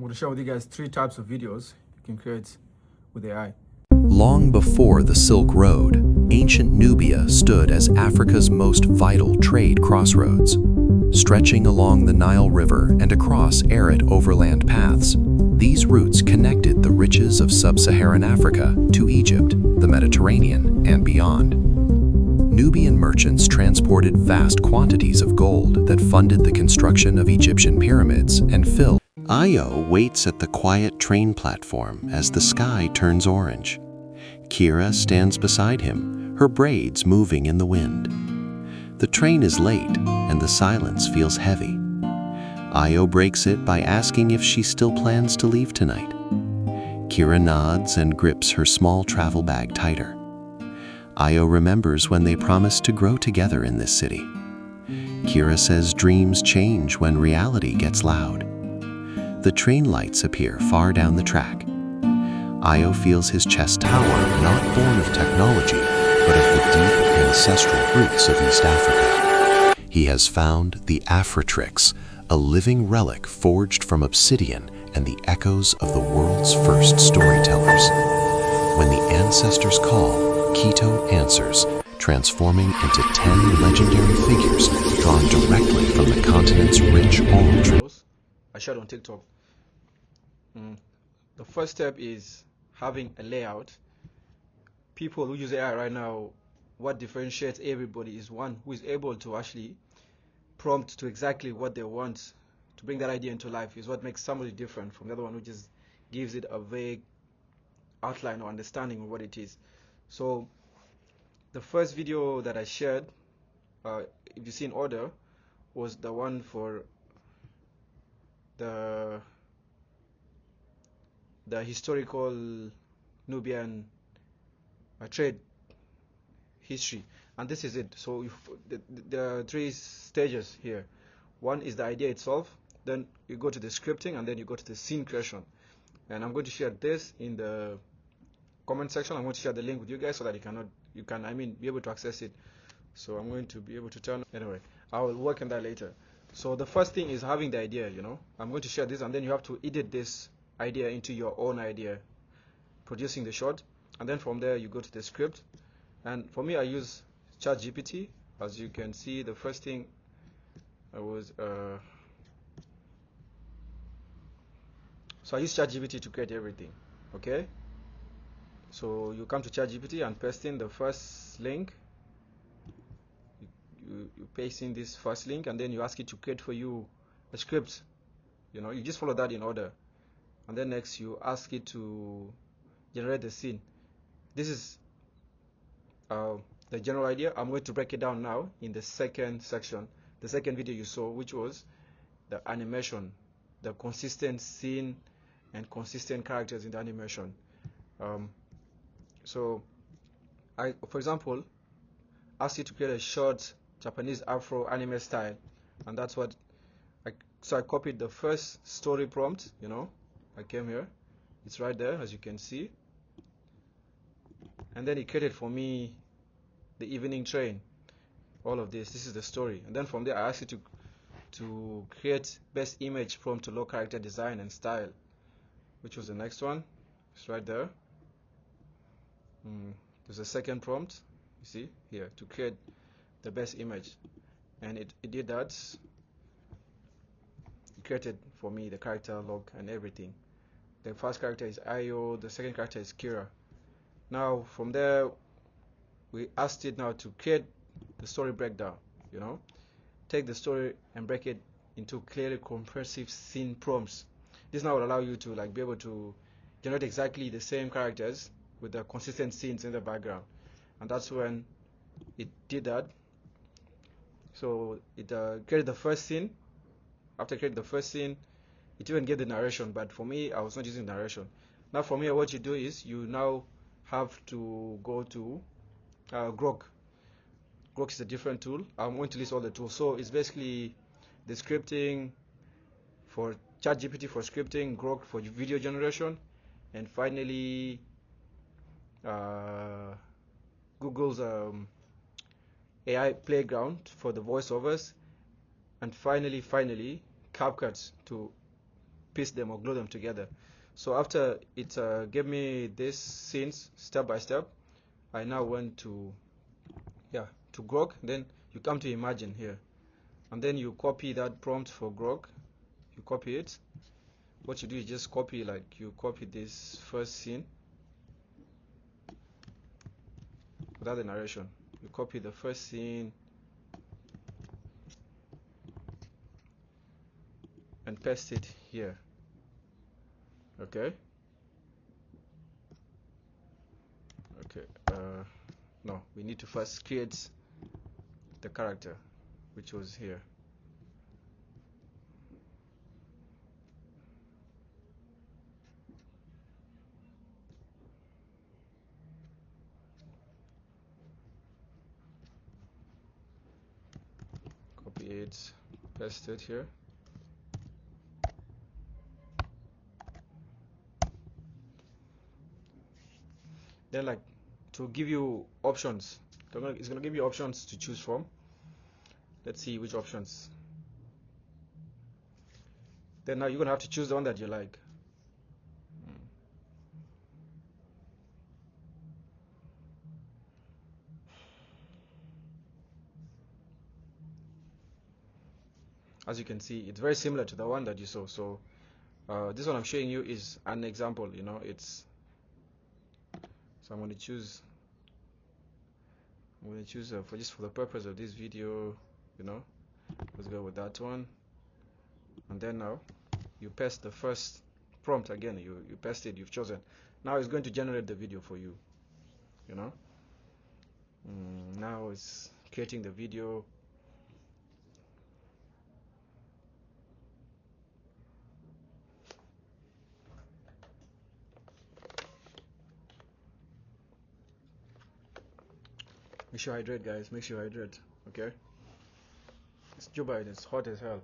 I'm going to share with you guys 3 types of videos you can create with AI. Long before the Silk Road, ancient Nubia stood as Africa's most vital trade crossroads. Stretching along the Nile River and across arid overland paths, these routes connected the riches of sub-Saharan Africa to Egypt, the Mediterranean, and beyond. Nubian merchants transported vast quantities of gold that funded the construction of Egyptian pyramids and filled. Io waits at the quiet train platform as the sky turns orange. Kira stands beside him, her braids moving in the wind. The train is late, and the silence feels heavy. Io breaks it by asking if she still plans to leave tonight. Kira nods and grips her small travel bag tighter. Io remembers when they promised to grow together in this city. Kira says dreams change when reality gets loud. The train lights appear far down the track. Io feels his chest tower, not born of technology, but of the deep ancestral roots of East Africa. He has found the Afrotrix, a living relic forged from obsidian and the echoes of the world's first storytellers. When the ancestors call, Quito answers, transforming into 10 legendary figures drawn directly from the continent's rich oral tradition. I shared on TikTok. The first step is having a layout. People who use AI right now, what differentiates everybody is one who is able to actually prompt to exactly what they want to bring that idea into life, is what makes somebody different from the other one who just gives it a vague outline or understanding of what it is. So the first video that I shared, if you see in order, was the one for the historical Nubian trade history, and this is it. So there are 3 stages here. One is the idea itself, then you go to the scripting, and then you go to the scene creation. And I'm going to share this in the comment section. I'm going to share the link with you guys so that you can be able to access it. So I'm going to be able to turn. Anyway, I will work on that later. So the first thing is having the idea. I'm going to share this, and then you have to edit this idea into your own idea, producing the shot, and then from there you go to the script. And for me, I use ChatGPT. As you can see, the first thing I was so I use ChatGPT to create everything. Okay, so you come to ChatGPT and paste in the first link. You paste in this first link, and then you ask it to create for you a script. You just follow that in order, and then next you ask it to generate the scene. This is the general idea. I'm going to break it down now in the second section, the second video you saw, which was the animation, the consistent scene and consistent characters in the animation. So I, for example, asked you to create a short Japanese Afro anime style, and that's what I copied the first story prompt. I came here, it's right there, as you can see, and then it created for me the evening train. All of this is the story, and then from there I asked you to create best image prompt to low character design and style, which was the next one. It's right there. There's a second prompt, you see here, to create the best image, and it did that. It created for me the character log and everything. The first character is Io, the second character is Kira. Now from there we asked it now to create the story breakdown. Take the story and break it into clearly comprehensive scene prompts. This now will allow you to be able to generate exactly the same characters with the consistent scenes in the background, and that's when it did that. So it created the first scene. After creating the first scene, it even gave the narration, but for me, I was not using narration. Now from here, what you do is you now have to go to Grok. Grok is a different tool. I'm going to list all the tools. So it's basically the scripting for ChatGPT for scripting, Grok for video generation, and finally Google's AI Playground for the voiceovers, and finally CapCut to piece them or glue them together. So after it gave me these scenes step by step, I now went to Grok. Then you come to Imagine here, and then you copy that prompt for Grok. You copy it. What you do is just copy, like you copy this first scene without the narration. You copy the first scene and paste it here. Okay. No, we need to first create the character, which was here. Copy it, paste it here. Then, like, to give you options, it's gonna give you options to choose from. Let's see which options. Then now you're gonna have to choose the one that you like. As you can see, it's very similar to the one that you saw. So this one I'm showing you is an example. So I'm going to choose for just for the purpose of this video, let's go with that one. And then now you paste the first prompt again. You paste it, you've chosen. Now it's going to generate the video for you. Now it's creating the video. Make sure you hydrate, guys. Make sure you hydrate. Okay. It's Joe Biden. It's hot as hell.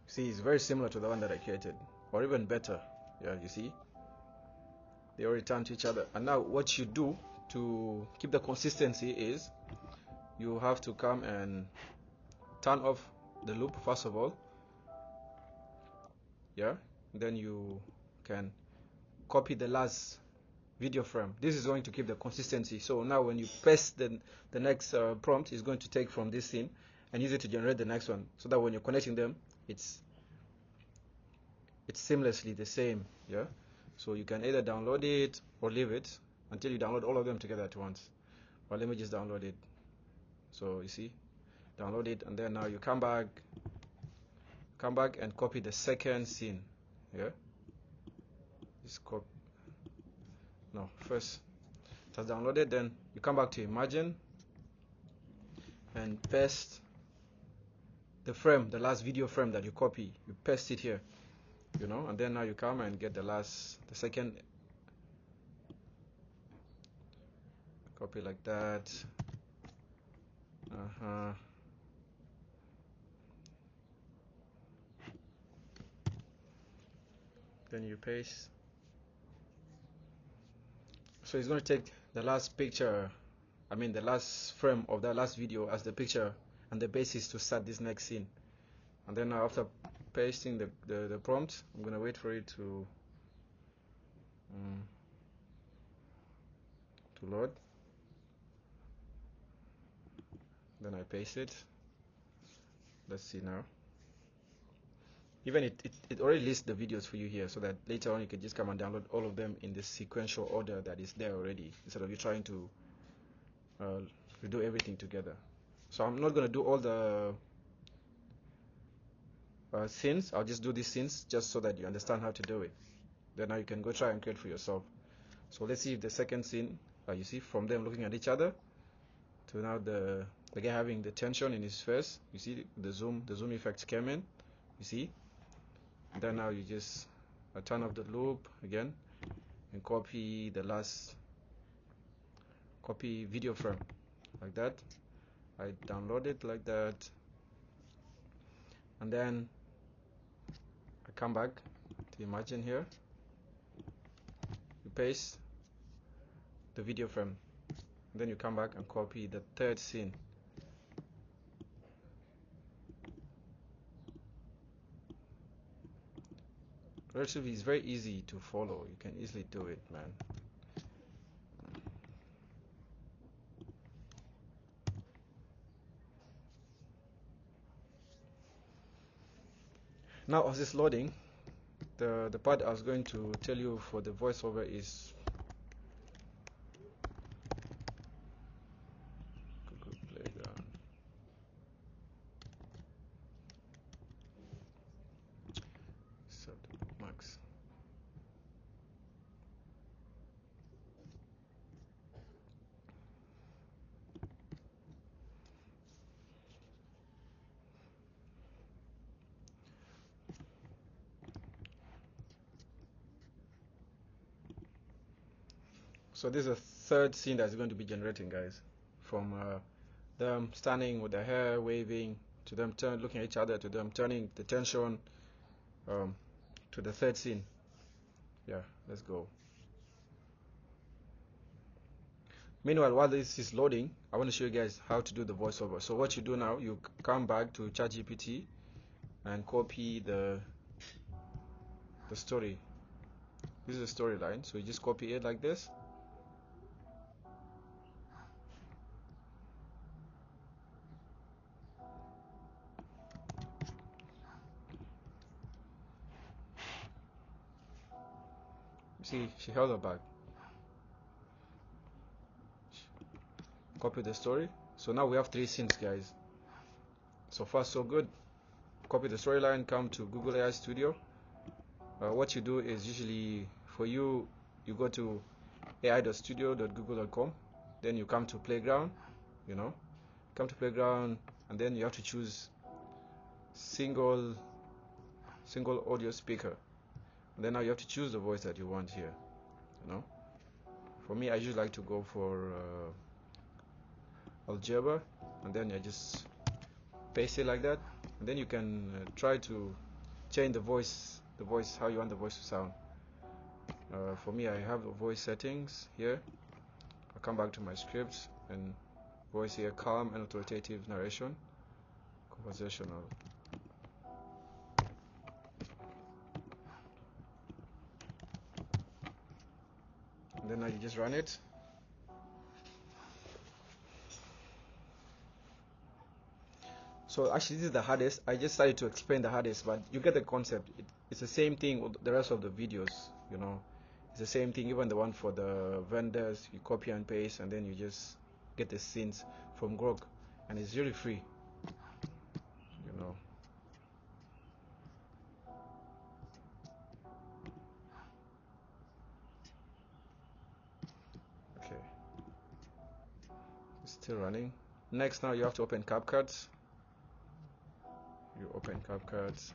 See, it's very similar to the one that I created, or even better. Yeah, you see, they all return to each other. And now what you do to keep the consistency is you have to come and turn off the loop first of all. Yeah, then you can copy the last video frame. This is going to keep the consistency. So now when you paste the next prompt, is going to take from this scene and use it to generate the next one, so that when you're connecting them, it's seamlessly the same. Yeah, so you can either download it or leave it until you download all of them together at once. But let me just download it. So you see, download it, and then now you come back and copy the second scene. Yeah, just copy. No, first it has downloaded, then you come back to Imagine and paste the frame, the last video frame that you copy. You paste it here, and then now you come and get the second, copy like that. Then you paste. So it's going to take the last picture, the last frame of that last video as the picture and the basis to start this next scene. And then now after pasting the prompt, I'm going to wait for it to load. Then I paste it. Let's see now. Even it already lists the videos for you here, so that later on you can just come and download all of them in the sequential order that is there already, instead of you trying to do everything together. So I'm not going to do all the scenes. I'll just do these scenes just so that you understand how to do it. Then now you can go try and create for yourself. So let's see if the second scene, you see, from them looking at each other to now the guy having the tension in his face. You see the zoom effects came in. You see. And then now you just turn off the loop again and copy the last video frame like that, I download it like that, and then I come back to Imagine here. You paste the video frame, and then you come back and copy the third scene. Relatively, it's very easy to follow. You can easily do it, man. Now, as it's loading, the part I was going to tell you for the voiceover is Google Playground. So the bookmarks. So this is a third scene that's going to be generating, guys, from them standing with their hair waving, to them looking at each other, to them turning the tension, to the third scene. Yeah, let's go. Meanwhile, while this is loading, I want to show you guys how to do the voiceover. So what you do now, you come back to ChatGPT and copy the story. This is a storyline, so you just copy it like this. See, she held her back. Copy the story. So now we have 3 scenes, guys. So far, so good. Copy the storyline, come to Google AI Studio. What you do is usually for you go to ai.studio.google.com, then you come to Playground, come to Playground, and then you have to choose single audio speaker, and then now you have to choose the voice that you want here. For me, I usually like to go for Algebra, and then I just paste it like that, and then you can try to change the voice how you want the voice to sound. For me, I have the voice settings here. I'll come back to my script and voice here, calm and authoritative narration, conversational. And then now you just run it. So actually this is the hardest. I just started to explain the hardest, but you get the concept. It's the same thing with the rest of the videos, It's the same thing, even the one for the vendors. You copy and paste, and then you just get the scenes from Grok, and it's really free, Okay, it's still running. Next, now you have to open CapCut. You open CapCut.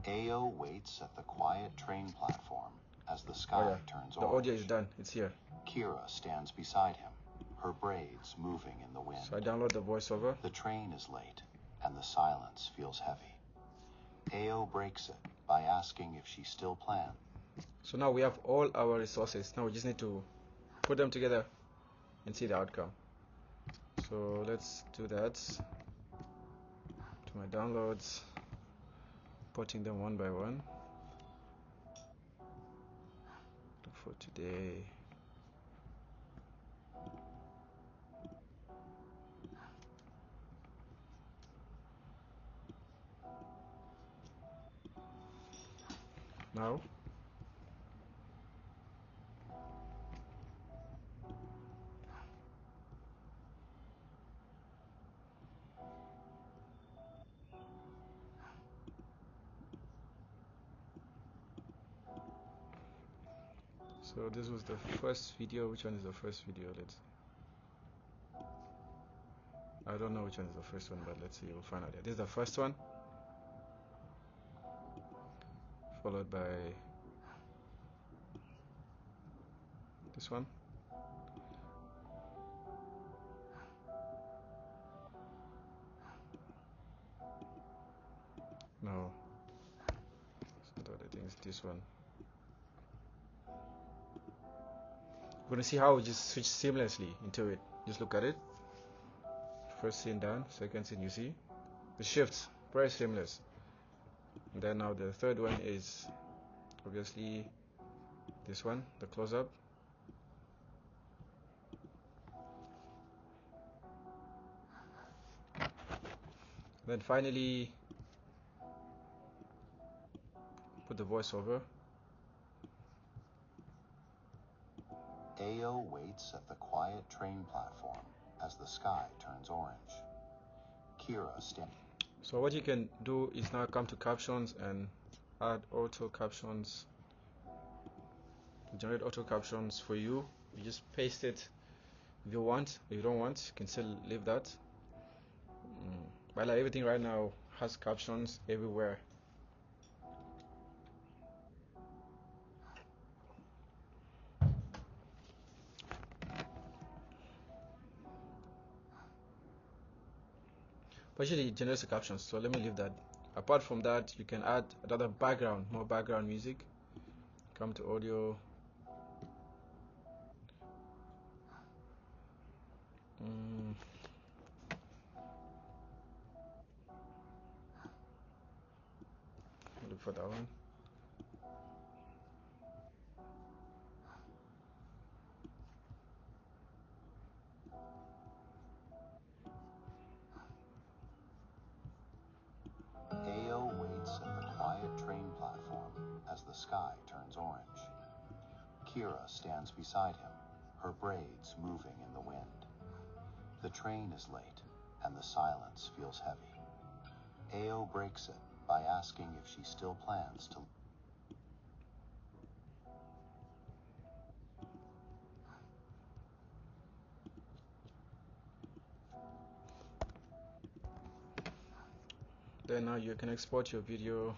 AO waits at the quiet train platform as the sky turns orange. The audio is done. It's here. Kira stands beside him, her braids moving in the wind. So I download the voiceover. The train is late, and the silence feels heavy. AO breaks it by asking if she still plans. So now we have all our resources. Now we just need to put them together and see the outcome. So let's do that. To my downloads, putting them one by one. Look for today. Now so this was the first video. Which one is the first video? I don't know which one is the first one, but let's see. We'll find out. This is the first one, followed by this one. this one. We're gonna see how we just switch seamlessly into it. Just look at it. First scene done, second scene, you see the shifts, very seamless. And then now the third one is obviously this one, the close-up. Then finally put the voiceover. Ao waits at the quiet train platform as the sky turns orange. Kira stands. So what you can do is now come to captions and add auto captions. Generate auto captions for you. You just paste it if you want. If you don't want, you can still leave that. But like everything right now has captions everywhere. But usually it generates the captions, so let me leave that. Apart from that, you can add another background, more background music. Come to audio. Look for that one. Ao waits at the quiet train platform as the sky turns orange. Kira stands beside him, her braids moving in the wind. The train is late, and the silence feels heavy. Ao breaks it by asking if she still plans to. Then now you can export your video